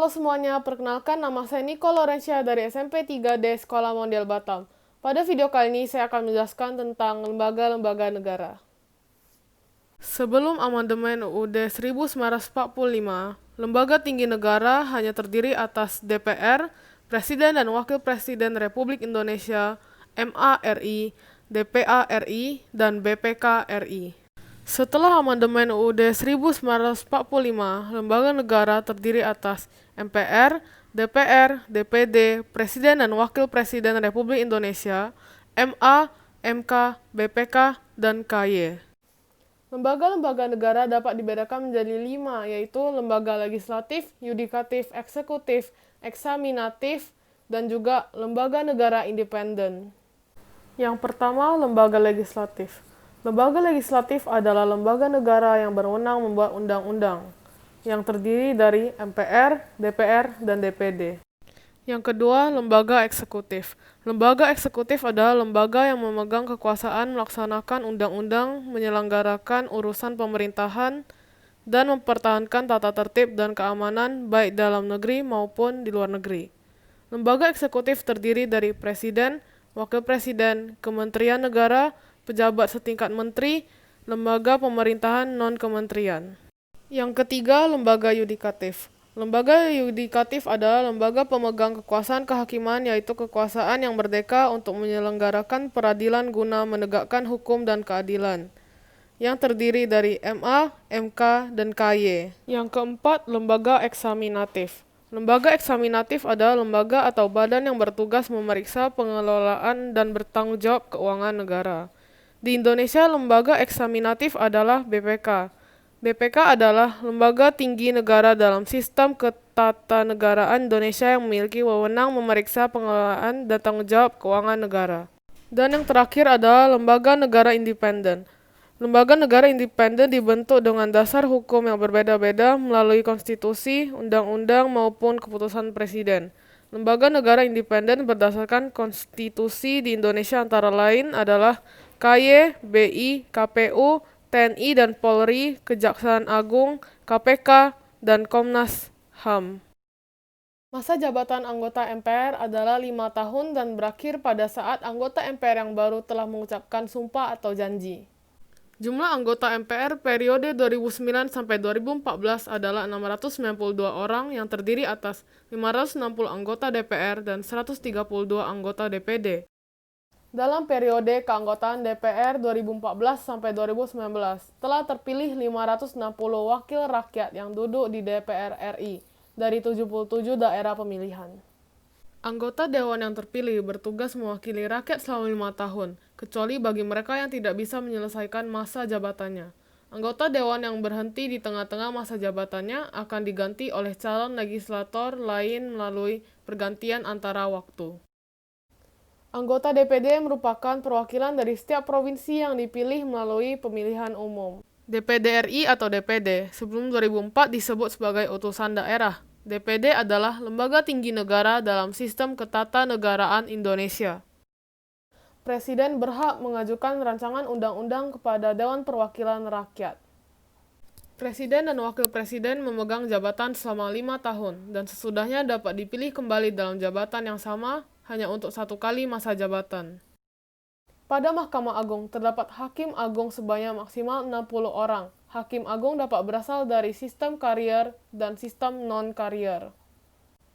Halo semuanya, perkenalkan nama saya Nico Lorencia dari SMP 3D Sekolah Mondial Batam. Pada video kali ini saya akan menjelaskan tentang lembaga-lembaga negara. Sebelum amandemen UUD 1945, lembaga tinggi negara hanya terdiri atas DPR, Presiden dan Wakil Presiden Republik Indonesia, MA RI, DPA RI, dan BPK RI. Setelah amandemen UUD 1945, lembaga negara terdiri atas MPR, DPR, DPD, Presiden dan Wakil Presiden Republik Indonesia, MA, MK, BPK, dan KY. Lembaga-lembaga negara dapat dibedakan menjadi 5, yaitu lembaga legislatif, yudikatif, eksekutif, eksaminatif, dan juga lembaga negara independen. Yang pertama, lembaga legislatif. Lembaga legislatif adalah lembaga negara yang berwenang membuat undang-undang, yang terdiri dari MPR, DPR, dan DPD. Yang kedua, lembaga eksekutif. Lembaga eksekutif adalah lembaga yang memegang kekuasaan melaksanakan undang-undang, menyelenggarakan urusan pemerintahan, dan mempertahankan tata tertib dan keamanan baik dalam negeri maupun di luar negeri. Lembaga eksekutif terdiri dari presiden, wakil presiden, kementerian negara, pejabat setingkat menteri, lembaga pemerintahan non-kementerian. Yang ketiga, lembaga yudikatif. Lembaga yudikatif adalah lembaga pemegang kekuasaan kehakiman, yaitu kekuasaan yang merdeka untuk menyelenggarakan peradilan guna menegakkan hukum dan keadilan, yang terdiri dari MA, MK, dan KY. Yang keempat, lembaga eksaminatif. Lembaga eksaminatif adalah lembaga atau badan yang bertugas memeriksa pengelolaan dan bertanggung jawab keuangan negara. Di Indonesia, lembaga eksaminatif adalah BPK. BPK adalah lembaga tinggi negara dalam sistem ketatanegaraan Indonesia yang memiliki wewenang memeriksa pengelolaan dan tanggung jawab keuangan negara. Dan yang terakhir adalah lembaga negara independen. Lembaga negara independen dibentuk dengan dasar hukum yang berbeda-beda melalui konstitusi, undang-undang, maupun keputusan presiden. Lembaga negara independen berdasarkan konstitusi di Indonesia antara lain adalah KY, BI, KPU, TNI dan Polri, Kejaksaan Agung, KPK, dan Komnas HAM. Masa jabatan anggota MPR adalah 5 tahun dan berakhir pada saat anggota MPR yang baru telah mengucapkan sumpah atau janji. Jumlah anggota MPR periode 2009 sampai 2014 adalah 692 orang yang terdiri atas 560 anggota DPR dan 132 anggota DPD. Dalam periode keanggotaan DPR 2014 sampai 2019, telah terpilih 560 wakil rakyat yang duduk di DPR RI dari 77 daerah pemilihan. Anggota Dewan yang terpilih bertugas mewakili rakyat selama 5 tahun, kecuali bagi mereka yang tidak bisa menyelesaikan masa jabatannya. Anggota Dewan yang berhenti di tengah-tengah masa jabatannya akan diganti oleh calon legislator lain melalui pergantian antara waktu. Anggota DPD merupakan perwakilan dari setiap provinsi yang dipilih melalui pemilihan umum. DPD RI atau DPD sebelum 2004 disebut sebagai utusan daerah. DPD adalah lembaga tinggi negara dalam sistem ketatanegaraan Indonesia. Presiden berhak mengajukan rancangan undang-undang kepada Dewan Perwakilan Rakyat. Presiden dan Wakil Presiden memegang jabatan selama 5 tahun, dan sesudahnya dapat dipilih kembali dalam jabatan yang sama hanya untuk 1 kali masa jabatan. Pada Mahkamah Agung, terdapat Hakim Agung sebanyak maksimal 60 orang. Hakim Agung dapat berasal dari sistem karier dan sistem non-karier.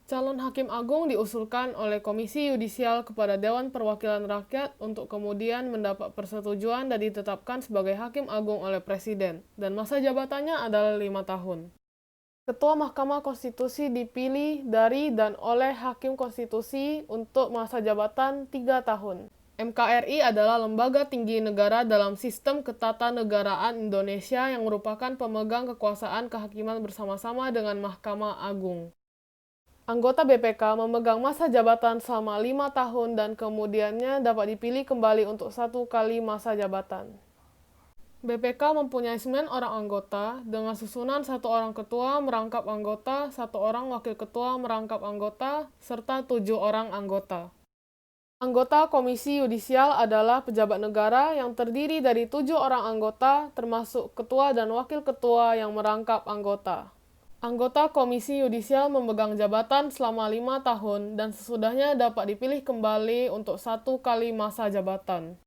Calon Hakim Agung diusulkan oleh Komisi Yudisial kepada Dewan Perwakilan Rakyat untuk kemudian mendapat persetujuan dan ditetapkan sebagai Hakim Agung oleh Presiden, dan masa jabatannya adalah 5 tahun. Ketua Mahkamah Konstitusi dipilih dari dan oleh Hakim Konstitusi untuk masa jabatan 3 tahun. MKRI adalah lembaga tinggi negara dalam sistem ketatanegaraan Indonesia yang merupakan pemegang kekuasaan kehakiman bersama-sama dengan Mahkamah Agung. Anggota BPK memegang masa jabatan selama 5 tahun dan kemudiannya dapat dipilih kembali untuk 1 kali masa jabatan. BPK mempunyai 9 orang anggota, dengan susunan 1 orang ketua merangkap anggota, 1 orang wakil ketua merangkap anggota, serta 7 orang anggota. Anggota Komisi Yudisial adalah pejabat negara yang terdiri dari 7 orang anggota, termasuk ketua dan wakil ketua yang merangkap anggota. Anggota Komisi Yudisial memegang jabatan selama 5 tahun dan sesudahnya dapat dipilih kembali untuk 1 kali masa jabatan.